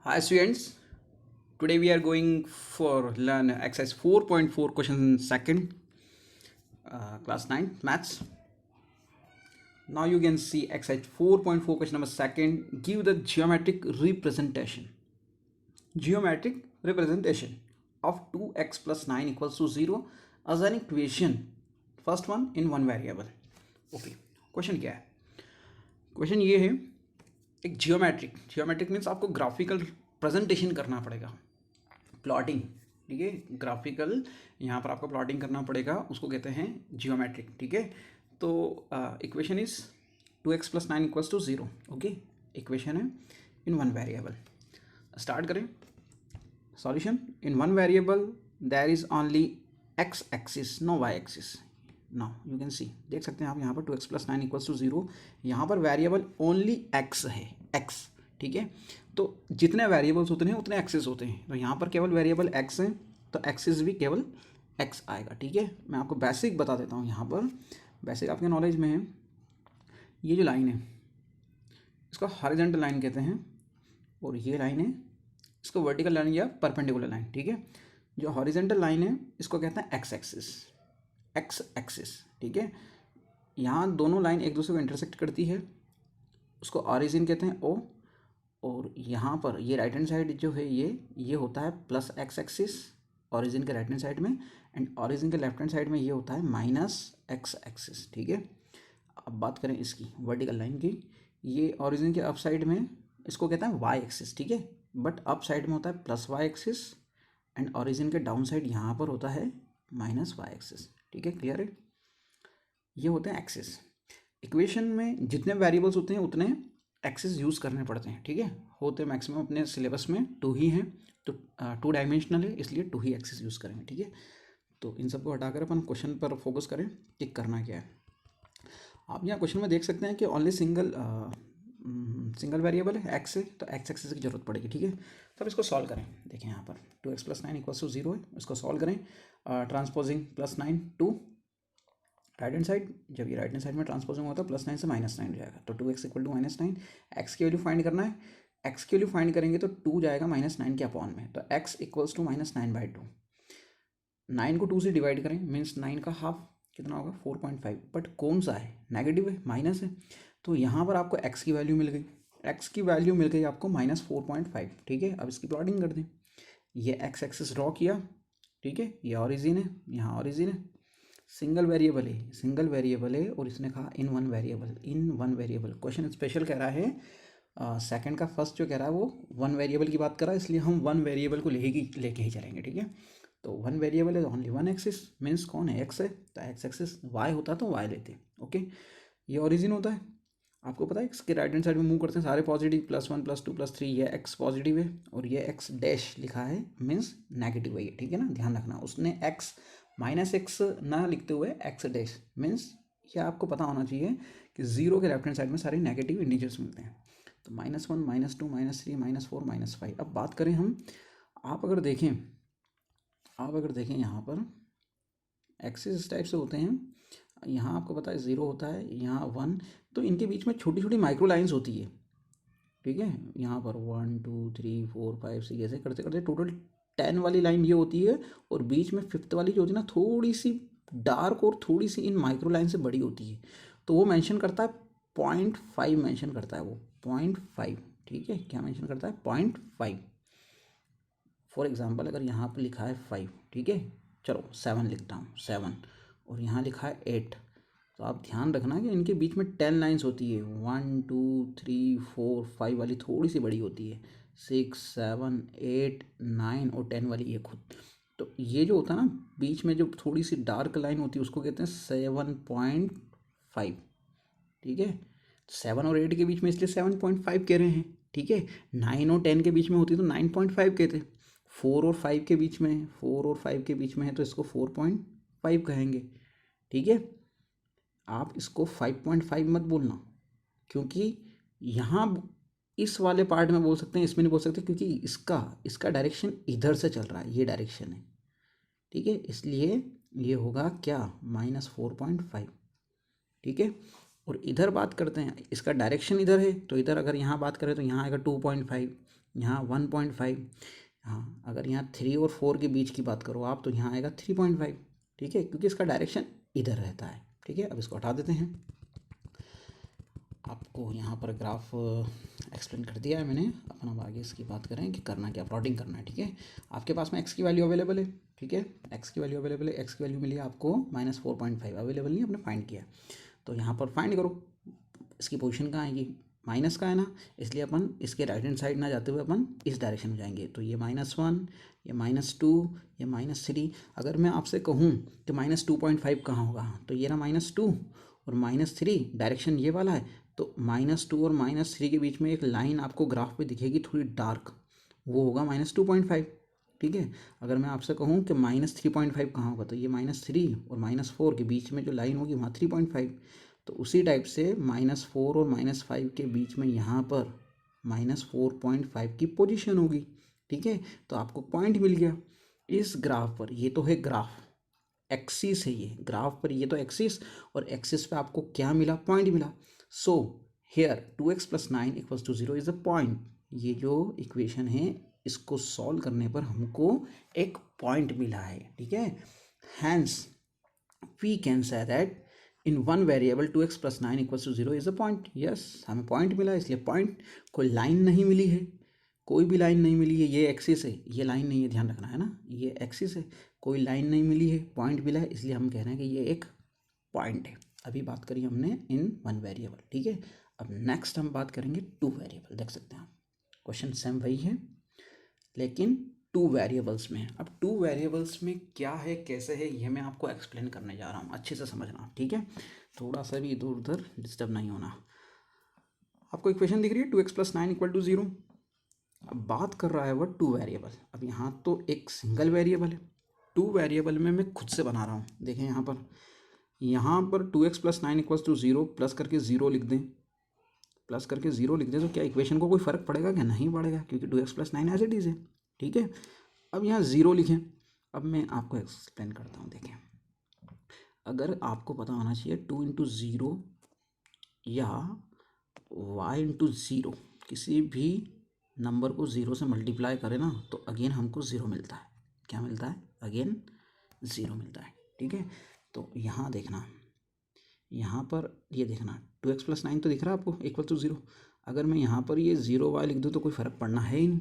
Hi students, today we are going for learn exercise 4.4 questions in second class 9 maths. Now you can see exercise 4.4 question number second, give the geometric representation of 2x plus 9 equals to 0 as an equation, first one in one variable. Okay, question क्या है? Question ये है, एक geometric means आपको graphical presentation करना पड़ेगा, plotting, ठीक है, ग्राफिकल यहाँ पर आपको प्लॉटिंग करना पड़ेगा, उसको कहते हैं जियोमेट्रिक, ठीक है। तो equation is 2x plus 9 equals to 0, okay, equation है इन वन वेरिएबल। स्टार्ट करें solution. In one variable there is only x axis, no y axis. Now you can see, देख सकते हैं आप यहाँ पर 2x प्लस 9 इक्वल्स टू 0, यहाँ पर वेरिएबल ओनली x है, x, ठीक है। तो जितने वेरिएबल्स होते हैं उतने एक्सेस होते हैं, तो यहाँ पर केवल वेरिएबल x है, तो एक्सेस भी केवल x आएगा, ठीक है। मैं आपको बेसिक बता देता हूँ, यहाँ पर बेसिक आपके नॉलेज में है। ये जो लाइन है इसको हॉरिजॉन्टल लाइन कहते हैं, और ये लाइन है इसको वर्टिकल लाइन या परपेंडिकुलर लाइन, ठीक है। जो हॉरिजॉन्टल लाइन है इसको कहते हैं x एक्सिस, ठीक है। यहाँ दोनों लाइन एक दूसरे को इंटरसेक्ट करती है, उसको ऑरिजिन कहते हैं O, और यहाँ पर ये राइट हैंड साइड जो है ये होता है प्लस x एक्सिस ऑरिजिन के राइट हैंड साइड में, एंड ऑरिजिन के लेफ्ट हैंड साइड में ये होता है माइनस x एक्सिस, ठीक है। अब बात करें इसकी वर्टिकल लाइन की, ये ऑरिजिन के अप साइड में इसको कहते हैं y एक्सिस, ठीक है, बट अप साइड में होता है plus y axis, and origin के डाउन साइड यहाँ पर होता है माइनस y एक्सिस, ठीक है, क्लियर है। ये होते हैं एक्सिस। इक्वेशन में जितने वेरिएबल्स होते हैं उतने एक्सिस यूज़ करने पड़ते हैं, ठीक है। होते मैक्सिमम अपने सिलेबस में 2 ही हैं, तो 2 डायमेंशनल है, इसलिए 2 ही एक्सिस यूज़ करेंगे, ठीक है। तो इन सबको हटाकर अपन क्वेश्चन पर फोकस करें कि करना क्या है। आप यहाँ क्वेश्चन में देख सकते हैं कि ओनली सिंगल वेरिएबल है x है, तो x एक्सिस की जरूरत पड़ेगी, ठीक है। तो अब इसको सॉल्व करें। देखें यहाँ पर 2x प्लस 9 इक्वल्स टू 0 है, इसको सॉल्व करें। Transposing plus 9 to right hand side, जब ये राइट हैंड साइड में ट्रांसपोजिंग होता है प्लस 9 से माइनस 9 हो जाएगा, तो 2x equal to minus 9। X की वैल्यू फाइंड करना है, एक्स की वैल्यू फाइंड करेंगे तो 2 जाएगा माइनस 9 के अपॉन में, तो x इक्वल्स टू माइनस 9/2। 9 को 2 से डिवाइड करें मीन्स 9 का हाफ कितना होगा 4.5, बट कौन सा है, नेगेटिव है, माइनस है, तो यहाँ पर आपको x की वैल्यू मिल गई, x की वैल्यू मिल गई आपको -4.5, ठीक है। अब इसकी प्लॉटिंग कर दें। ये x एक्सिस ड्रॉ किया, ठीक है, ये ऑरिजिन है, यहाँ ऑरिजिन है, सिंगल वेरिएबल है, और इसने कहा इन वन वेरिएबल। क्वेश्चन स्पेशल कह रहा है, सेकंड का फर्स्ट जो कह रहा है वो वन वेरिएबल की बात कर रहा है, इसलिए हम वन वेरिएबल को लेके ही चलेंगे, ठीक है। तो वन वेरिएबल है, ओनली वन एक्सिस, मीन्स कौन है, एक्स है, तो एक्स एक्सिस वाई होता तो वाई लेते, ओके। ये ओरिजिन होता है, आपको पता है इसके राइट हैंड साइड में मूव करते हैं सारे पॉजिटिव, +1 +2 +3, ये एक्स पॉजिटिव है, और ये एक्स डैश लिखा है मीन्स नेगेटिव है, ठीक है ना, ध्यान रखना। उसने एक्स -x ना लिखते हुए एक्स डैश मीन्स, ये आपको पता होना चाहिए कि 0 के लेफ्ट हैंड साइड में सारे नेगेटिव इंटीजर्स मिलते हैं, तो -1 -2 -3 -4 -5। अब बात करें हम, आप अगर देखें यहाँ पर एक्सिस इस टाइप से होते हैं, यहाँ आपको पता है 0 होता है, यहाँ 1, तो इनके बीच में छोटी छोटी माइक्रो लाइन्स होती है, ठीक है। यहाँ पर 1 2 3 4 5 6 ऐसे करते करते टोटल 10 वाली लाइन ये होती है, और बीच में 5th वाली जो होती है ना, थोड़ी सी डार्क और थोड़ी सी इन माइक्रो लाइन से बड़ी होती है, तो वो मेंशन करता है 0.5, मेंशन करता है वो 0.5, ठीक है। क्या मेंशन करता है 0.5। फॉर एग्जाम्पल अगर यहाँ पर लिखा है 5, ठीक है, चलो 7 लिखता हूँ, 7, और यहाँ लिखा है 8, तो आप ध्यान रखना कि इनके बीच में 10 लाइन्स होती है, 1 2 3 4 5 वाली थोड़ी सी बड़ी होती है, 6 7 8 9 और 10 वाली ये खुद। तो ये जो होता है ना बीच में जो थोड़ी सी डार्क लाइन होती है उसको कहते हैं 7.5, ठीक है। 7 और 8 के बीच में इसलिए 7.5 कह रहे हैं, ठीक है। 9 और 10 के बीच में होती है तो 9.5 कहते हैं। 4 और 5 के बीच में, 4 और 5 के बीच में है तो इसको 4.5 कहेंगे, ठीक है। आप इसको 5.5 मत बोलना, क्योंकि यहाँ इस वाले पार्ट में बोल सकते हैं, इसमें नहीं बोल सकते, क्योंकि इसका डायरेक्शन इधर से चल रहा है, ये डायरेक्शन है, ठीक है, इसलिए ये होगा क्या -4.5, ठीक है। और इधर बात करते हैं, इसका डायरेक्शन इधर है, तो इधर अगर यहाँ बात करें तो यहाँ आएगा 2.5, यहाँ 1.5, हाँ अगर यहाँ 3 और 4 के बीच की बात करो आप तो यहाँ आएगा 3.5, ठीक है, क्योंकि इसका डायरेक्शन इधर रहता है, ठीक है। अब इसको हटा देते हैं, आपको यहाँ पर ग्राफ एक्सप्लेन कर दिया है मैंने। अपन अब आगे इसकी बात करें कि करना क्या, प्लॉटिंग करना है, ठीक है। आपके पास में एक्स की वैल्यू अवेलेबल है, ठीक है, एक्स की वैल्यू अवेलेबल है, एक्स की वैल्यू मिली आपको -4.5, अवेलेबल नहीं आपने फाइंड किया, तो यहाँ पर फाइंड करो इसकी पोजीशन कहाँ आएगी, माइनस का है ना, इसलिए अपन इसके राइट हैंड साइड ना जाते हुए अपन इस डायरेक्शन में जाएंगे, तो ये -1, ये -2, ये -3। अगर मैं आपसे कहूँ कि -2.5 कहाँ होगा, तो ये ना -2 और -3, डायरेक्शन ये वाला है, तो -2 और -3 के बीच में एक लाइन आपको ग्राफ पे दिखेगी थोड़ी डार्क, वो होगा -2.5, ठीक है। अगर मैं आपसे कहूँ कि -3.5 कहाँ होगा, तो ये -3 और -4 के बीच में जो लाइन होगी वहाँ 3.5, तो उसी टाइप से -4 और -5 के बीच में यहाँ पर -4.5 की पोजीशन होगी, ठीक है। तो आपको पॉइंट मिल गया इस ग्राफ पर, ये तो है ग्राफ, एक्सिस है ये ग्राफ पर, ये तो एक्सिस, और एक्सिस पे आपको क्या मिला, पॉइंट मिला। So here 2x + 9 = 0 is a point. ये जो इक्वेशन है इसको सॉल्व करने पर हमको एक पॉइंट मिला है, ठीक है। Hence we can say that in one variable 2x + 9 = 0 is a point. Yes, हमें पॉइंट मिला, इसलिए पॉइंट, कोई लाइन नहीं मिली है, कोई भी लाइन नहीं मिली है, ये एक्सिस है, ये लाइन नहीं है, ध्यान रखना है ना, ये एक्सिस है, कोई लाइन नहीं मिली है, पॉइंट मिला है, इसलिए हम कह रहे हैं कि ये एक पॉइंट है। अभी बात करी हमने इन वन वेरिएबल, ठीक है। अब नेक्स्ट हम बात करेंगे टू वेरिएबल। देख सकते हैं क्वेश्चन सेम वही है लेकिन टू वेरिएबल्स में। अब टू वेरिएबल्स में क्या है, कैसे है, ये मैं आपको एक्सप्लेन करने जा रहा हूँ, अच्छे से समझना, ठीक है। थोड़ा सा भी इधर उधर डिस्टर्ब नहीं होना। आपको इक्वेशन दिख रही है 2x + 9 = 0। अब बात कर रहा है वह टू वेरिएबल। अब यहाँ तो एक सिंगल वेरिएबल है, टू वेरिएबल में मैं खुद से बना रहा हूँ। देखें यहाँ पर 2x + 9 = 0 प्लस करके 0 लिख दें, प्लस करके 0 लिख दें, तो क्या इक्वेशन को कोई फ़र्क पड़ेगा क्या, नहीं पड़ेगा, क्योंकि 2x + 9 एज इट इज़ है, ठीक है। अब यहाँ 0 लिखें। अब मैं आपको एक्सप्लेन करता हूँ। देखें, अगर आपको पता होना चाहिए 2 × 0 या y × 0, किसी भी नंबर को 0 से मल्टीप्लाई करें ना तो अगेन हमको 0 मिलता है। क्या मिलता है, अगेन 0 मिलता है, ठीक है। तो यहाँ देखना, यहाँ पर ये देखना 2x + 9 तो दिख रहा है आपको = 0। अगर मैं यहाँ पर ये 0y लिख दूँ तो कोई फ़र्क पड़ना है ही नहीं।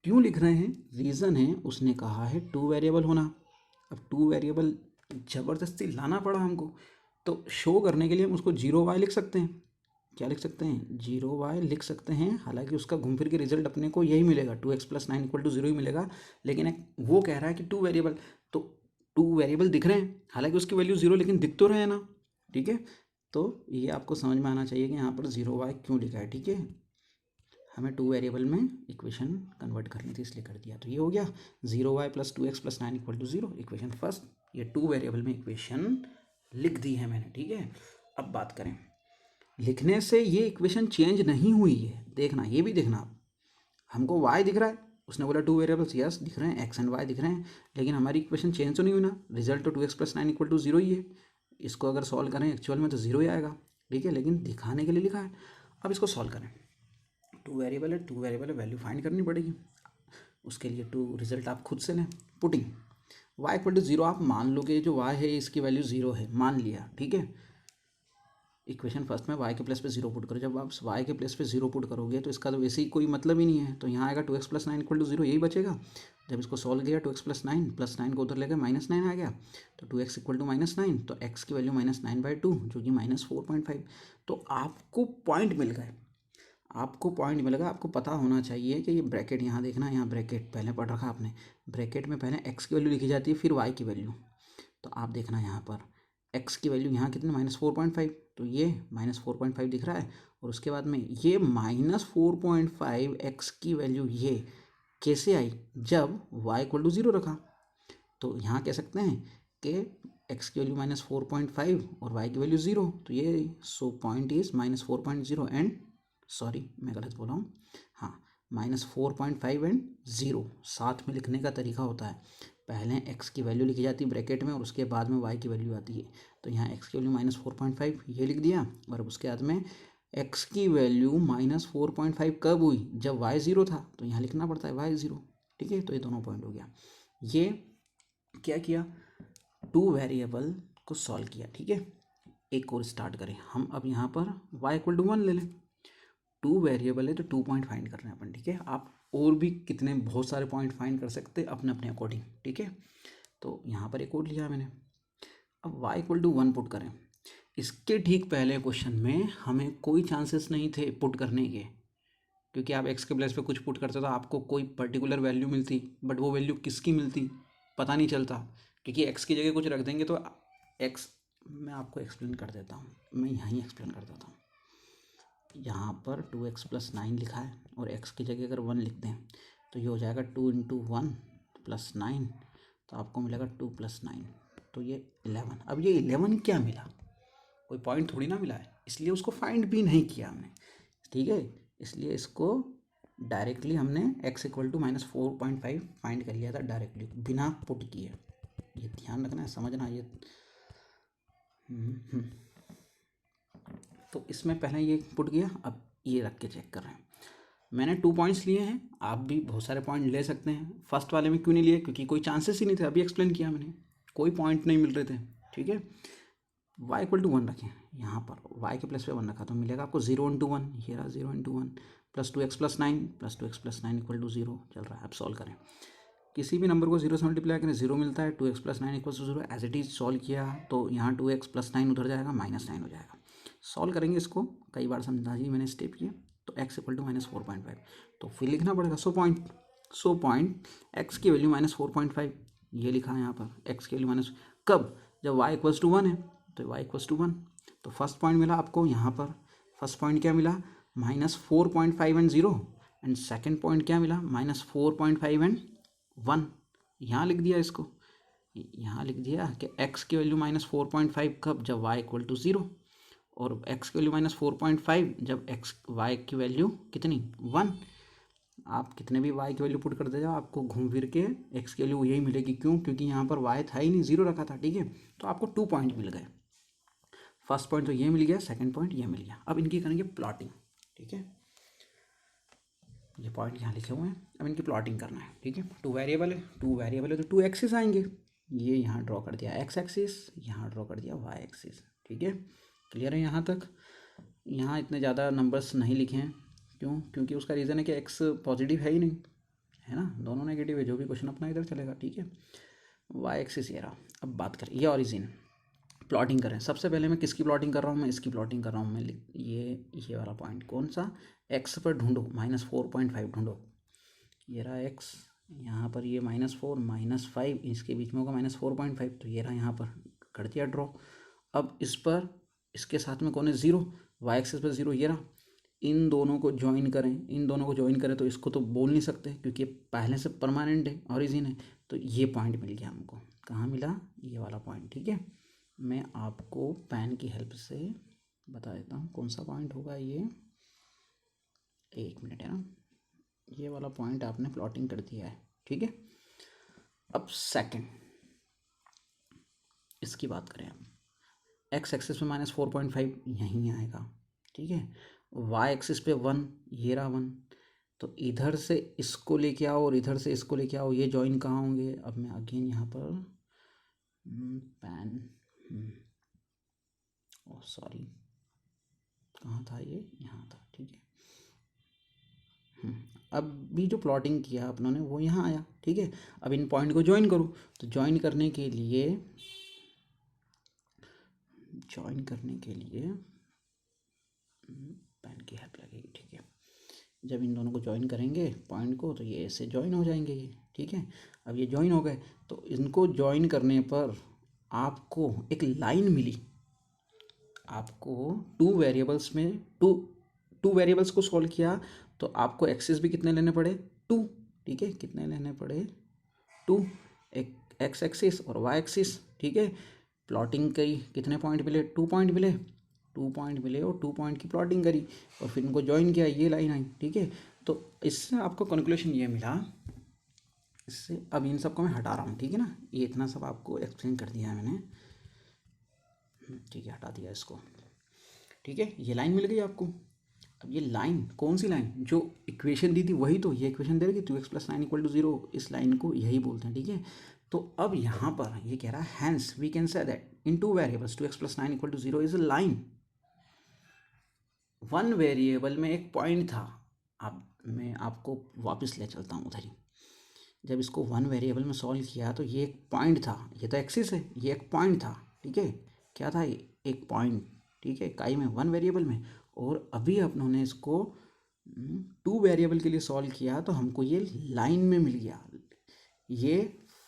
क्यों लिख रहे हैं, रीज़न है, उसने कहा है टू वेरिएबल होना। अब टू वेरिएबल ज़बरदस्ती लाना पड़ा हमको, तो शो करने के लिए हम उसको 0y लिख सकते हैं। क्या लिख सकते हैं, 0y लिख सकते हैं। हालांकि उसका घूम फिर के रिजल्ट अपने को यही मिलेगा, 2x + 9 = 0 ही मिलेगा, लेकिन वो कह रहा है कि टू वेरिएबल, तो टू वेरिएबल दिख रहे हैं, हालांकि उसकी वैल्यू 0 लेकिन दिख तो रहे हैं ना, ठीक है। तो ये आपको समझ में आना चाहिए कि यहाँ पर 0y क्यों लिखा है, ठीक है। हमें टू वेरिएबल में इक्वेशन कन्वर्ट करनी थी इसलिए कर दिया। तो ये हो गया 0y + 2x + 9 = 0, इक्वेशन फर्स्ट। ये टू वेरिएबल में इक्वेशन लिख दी है मैंने, ठीक है। अब बात करें, लिखने से ये इक्वेशन चेंज नहीं हुई है, देखना, ये भी देखना आप। हमको y दिख रहा है, उसने बोला टू वेरिएबल्स, यस दिख रहे हैं, x एंड y दिख रहे हैं, लेकिन हमारी इक्वेशन चेंज तो नहीं हुई ना, रिजल्ट तो 2x + 9 = 0 ही है। इसको अगर सॉल्व करें एक्चुअल में तो 0 ही आएगा, ठीक है, लेकिन दिखाने के लिए लिखा है। अब इसको सॉल्व करें, टू वेरिएबल है, वैल्यू फाइंड करनी पड़ेगी, उसके लिए टू रिजल्ट आप खुद से लें। पुटिंग y = 0, आप मान लो कि जो y है इसकी वैल्यू 0 है, मान लिया, ठीक है। इक्वेशन फर्स्ट में y के प्लेस पे 0 पुट करो। जब आप y के प्लेस पे 0 पुट करोगे तो इसका तो वैसे ही कोई मतलब ही नहीं है, तो यहाँ आएगा 2x + 9 = 0, यही बचेगा। जब इसको सॉल्व किया 2x + 9 को उधर लेकर -9 आ गया, तो 2x = -9, तो x की वैल्यू -9/2 जो कि -4.5। तो आपको पॉइंट मिल गए, आपको पॉइंट मिलेगा। आपको पता होना चाहिए कि ये ब्रैकेट, यहाँ देखना, यहाँ ब्रैकेट पहले पढ़ रखा आपने, ब्रैकेट में पहले x की वैल्यू लिखी जाती है फिर y की वैल्यू। तो आप देखना यहाँ पर x की वैल्यू यहाँ कितनी, -4.5, तो ये -4.5 दिख रहा है, और उसके बाद में ये -4.5 x की वैल्यू ये कैसे आई, जब y = 0 रखा। तो यहाँ कह सकते हैं कि x की वैल्यू -4.5 और y की वैल्यू 0, तो ये so point is -4.0 and, sorry मैं गलत बोला हूँ, हाँ, -4.5 एंड 0 साथ में लिखने का तरीका होता है, पहले x की वैल्यू लिखी जाती है ब्रैकेट में और उसके बाद में y की वैल्यू आती है। तो यहाँ x की वैल्यू -4.5 ये लिख दिया और उसके बाद में x की वैल्यू -4.5 कब हुई, जब y 0 था, तो यहाँ लिखना पड़ता है y 0। ठीक है, तो ये दोनों पॉइंट हो गया। ये क्या किया, टू वेरिएबल को सॉल्व किया। ठीक है, एक और स्टार्ट करें हम। अब यहाँ पर y = 1 ले लें। टू वेरिएबल है तो 2 पॉइंट फाइंड करना है अपन। ठीक है, आप और भी कितने बहुत सारे पॉइंट फाइंड कर सकते हैं अपने अपने अकॉर्डिंग। ठीक है, तो यहाँ पर एक और लिया मैंने। अब y = 1 पुट करें। इसके ठीक पहले क्वेश्चन में हमें कोई चांसेस नहीं थे पुट करने के, क्योंकि आप x के प्लेस पे कुछ पुट करते तो आपको कोई पर्टिकुलर वैल्यू मिलती, बट वो वैल्यू किसकी मिलती पता नहीं चलता, क्योंकि x की जगह कुछ रख देंगे तो x, मैं आपको एक्सप्लेन कर देता हूँ, मैं यहीं एक्सप्लेन कर देता हूँ। यहाँ पर 2x + 9 लिखा है और x की जगह अगर 1 लिख दें तो ये हो जाएगा 2 × 1 + 9, तो आपको मिलेगा 2 + 9, तो ये 11। अब ये 11 क्या मिला, कोई पॉइंट थोड़ी ना मिला है, इसलिए उसको फाइंड भी नहीं किया हमने। ठीक है, इसलिए इसको डायरेक्टली हमने x = -4.5 फाइंड कर लिया था डायरेक्टली, बिना पुट किए। ये ध्यान रखना है, समझना ये। तो इसमें पहले ये पुट किया, अब ये रख के चेक कर रहे हैं। मैंने 2 पॉइंट्स लिए हैं, आप भी बहुत सारे पॉइंट ले सकते हैं। फर्स्ट वाले में क्यों नहीं लिए, क्योंकि कोई चांसेस ही नहीं थे, अभी एक्सप्लेन किया मैंने, कोई पॉइंट नहीं मिल रहे थे। ठीक है, y = 1 रखें, यहाँ पर y के प्लेस पे 1 रखा तो मिलेगा आपको 0 × 1, ये रहा 0 × 1 + 2x + 9 + 2x + 9 = 0 चल रहा है। अब सॉल्व करें, किसी भी नंबर को 0 से मल्टीप्लाई करें 0 मिलता है। 2x + 9 = 0, as it is solve किया तो यहाँ 2x + 9 उधर जाएगा, -9 हो जाएगा। सॉल्व करेंगे इसको, कई बार समझा ही मैंने स्टेप किए। तो x = -4.5, तो फिर लिखना पड़ेगा 100 पॉइंट x की वैल्यू -4.5, ये लिखा है यहाँ पर x की वैल्यू माइनस, कब, जब y = 1 है, तो y = 1। तो फर्स्ट पॉइंट मिला आपको यहाँ पर, फर्स्ट पॉइंट क्या मिला, -4.5 एंड 0, एंड सेकेंड पॉइंट क्या मिला, -4.5 एंड 1। यहाँ लिख दिया इसको, यहाँ लिख दिया कि x की वैल्यू -4.5 कब, जब y = 0, और x की वैल्यू -4.5 जब y की वैल्यू कितनी, 1। आप कितने भी y की वैल्यू पुट कर दे जाओ, आपको घूम फिर के x की वैल्यू यही मिलेगी। क्यों, क्योंकि यहाँ पर y था ही नहीं, 0 रखा था। ठीक है, तो आपको 2 पॉइंट मिल गए। फर्स्ट पॉइंट तो ये मिल गया, सेकंड पॉइंट ये मिल गया। अब इनकी करेंगे प्लॉटिंग। ठीक है, ये पॉइंट यहाँ लिखे हुए हैं, अब इनकी प्लॉटिंग करना है। ठीक है, टू वेरिएबल है तो 2 एक्सिस आएंगे, ये यहाँ ड्रॉ कर दिया x एक्सिस, यहाँ ड्रॉ कर दिया y एक्सिस। ठीक है, क्लियर है यहाँ तक। यहाँ इतने ज़्यादा नंबर्स नहीं लिखे हैं, क्यों, क्योंकि उसका रीज़न है कि x पॉजिटिव है ही नहीं, है ना, दोनों नेगेटिव है, जो भी क्वेश्चन अपना इधर चलेगा। ठीक है, y एक्सिस ये रहा। अब बात करें ये ओरिजिन, प्लॉटिंग करें। सबसे पहले मैं किसकी प्लॉटिंग कर रहा हूँ, मैं इसकी प्लॉटिंग कर रहा हूँ। मैं ये वाला पॉइंट कौन सा, x पर ढूंढो, -4.5 ढूंढो। ये रहा x, यहाँ पर ये -4 -5, इसके बीच में होगा -4.5, तो ये रहा यहाँ पर कर दिया ड्रॉ। अब इस पर, इसके साथ में कौन है, 0, y एक्सिस पर 0, ये रहा। इन दोनों को ज्वाइन करें, तो इसको तो बोल नहीं सकते क्योंकि पहले से परमानेंट है, ऑरिजिन है। तो ये पॉइंट मिल गया हमको, कहाँ मिला, ये वाला पॉइंट। ठीक है, मैं आपको पेन की हेल्प से बता देता हूँ कौन सा पॉइंट होगा ये, 1 मिनट है ना, ये वाला पॉइंट आपने प्लॉटिंग कर दिया है। ठीक है, अब सेकंड इसकी बात करें, हम x एक्सिस पे -4.5 यहीं आएगा। ठीक है, y एक्सिस पे 1, ये रहा 1, तो इधर से इसको लेके आओ और इधर से इसको लेके आओ, ये ज्वाइन कहाँ होंगे। अब मैं अगेन यहाँ पर पेन, ओ सॉरी, कहाँ था ये, यहाँ था। ठीक है, अब भी जो प्लॉटिंग किया अपनों ने वो यहाँ आया। ठीक है, अब इन पॉइंट को ज्वाइन करो, तो ज्वाइन करने के लिए पेन की हेल्प लगेगी। ठीक है, जब इन दोनों को ज्वाइन करेंगे पॉइंट को, तो ये ऐसे ज्वाइन हो जाएंगे ये। ठीक है, अब ये ज्वाइन हो गए, तो इनको ज्वाइन करने पर आपको एक लाइन मिली। आपको टू वेरिएबल्स को सॉल्व किया तो आपको एक्सिस भी कितने लेने पड़े, 2। ठीक है, कितने लेने पड़े, 2, एक एक्स एक्सिस और वाई एक्सिस। ठीक है, प्लॉटिंग करी, कितने पॉइंट मिले, 2 पॉइंट मिले और 2 पॉइंट की प्लॉटिंग करी और फिर इनको ज्वाइन किया, ये लाइन आई। ठीक है, तो इससे आपको कंक्लूजन ये मिला, इससे अब इन सबको मैं हटा रहा हूँ, ठीक है ना, ये इतना सब आपको एक्सप्लेन कर दिया है मैंने, ठीक है, हटा दिया इसको, ठीक है। ये लाइन मिल गई आपको। अब ये लाइन कौन सी लाइन, जो इक्वेशन दी थी वही तो, ये इक्वेशन दे रही 2x+9 = 0, इस लाइन को यही बोलते हैं, ठीक है। तो अब यहाँ पर ये कह रहा है hence we can say that in two variables 2x+9 = 0 is a line. One variable में एक पॉइंट था, अब मैं आपको वापस ले चलता हूँ उधर ही। जब इसको वन वेरिएबल में सॉल्व किया तो ये एक पॉइंट था, ये तो एक्सिस है, ये एक पॉइंट था, ठीक है, क्या था ये, एक पॉइंट, ठीक है, इकाई में, वन वेरिएबल में। और अभी अपनों इसको टू वेरिएबल के लिए सॉल्व किया तो हमको ये लाइन में मिल गया। ये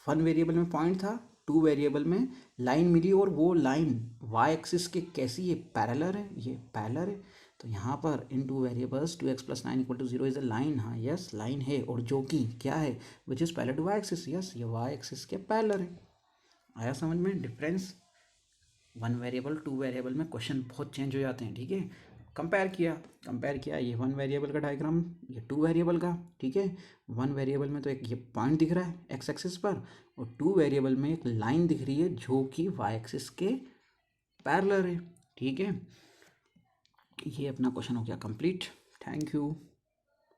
वन वेरिएबल में पॉइंट था, टू वेरिएबल में लाइन मिली, और वो लाइन वाई एक्सिस के कैसी, ये पैरेलल है, ये पैरेलल है। तो यहाँ पर in two variables 2x+9 = 0 is a line, हाँ यस लाइन है, और जो कि क्या है, which is parallel to Y axis, yes ये वाई एक्सिस के पैरेलल है। आया समझ में difference, one variable two variable में क्वेश्चन बहुत चेंज हो जाते हैं, ठीक है। कंपेयर किया ये वन वेरिएबल का डायग्राम, ये टू वेरिएबल का, ठीक है। वन वेरिएबल में तो एक ये पॉइंट दिख रहा है एक्स एक्सिस पर, और टू वेरिएबल में एक लाइन दिख रही है जो कि वाई एक्सिस के पैरेलल है, ठीक है। ये अपना क्वेश्चन हो गया कंप्लीट। Thank you.